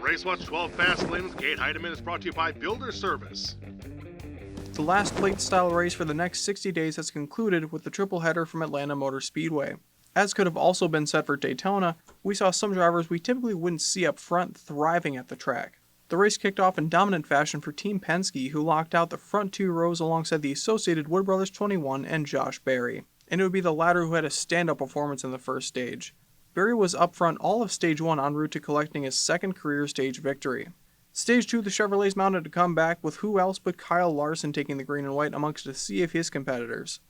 Racewatch 12 FASTLANE with Cade Heidemann is brought to you by Builder Service. The last plate-style race for the next 60 days has concluded with the triple header from Atlanta Motor Speedway. As could have also been said for Daytona, we saw some drivers we typically wouldn't see up front thriving at the track. The race kicked off in dominant fashion for Team Penske, who locked out the front two rows alongside the Associated Wood Brothers 21 and Josh Berry, and it would be the latter who had a stand-up performance in the first stage. Berry was up front all of Stage 1 en route to collecting his second career stage victory. Stage 2, the Chevrolets mounted a comeback with who else but Kyle Larson taking the green and white amongst a sea of his competitors.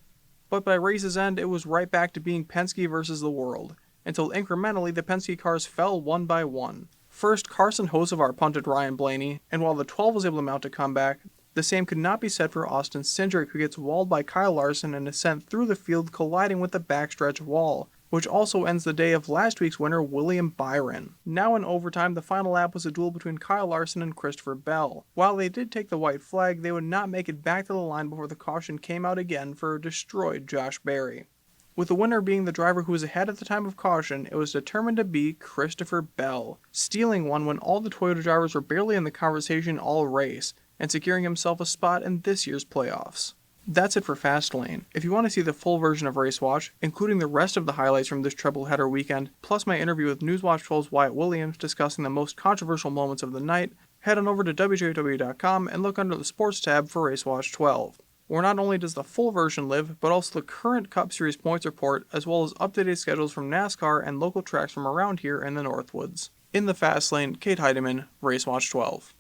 But by race's end, it was right back to being Penske versus the world, until incrementally the Penske cars fell one by one. First, Carson Hocevar punted Ryan Blaney, and while the 12 was able to mount a comeback, the same could not be said for Austin Cindric, who gets walled by Kyle Larson and is sent through the field colliding with the backstretch wall, which also ends the day of last week's winner William Byron. Now in overtime, the final lap was a duel between Kyle Larson and Christopher Bell. While they did take the white flag, they would not make it back to the line before the caution came out again for a destroyed Josh Berry. With the winner being the driver who was ahead at the time of caution, it was determined to be Christopher Bell, stealing one when all the Toyota drivers were barely in the conversation all race, and securing himself a spot in this year's playoffs. That's it for Fastlane. If you want to see the full version of Racewatch, including the rest of the highlights from this triple header weekend, plus my interview with Newswatch 12's Wyatt Williams discussing the most controversial moments of the night, head on over to wjw.com and look under the Sports tab for Racewatch 12, where not only does the full version live, but also the current Cup Series points report, as well as updated schedules from NASCAR and local tracks from around here in the Northwoods. In the Fastlane, Cade Heidemann, Racewatch 12.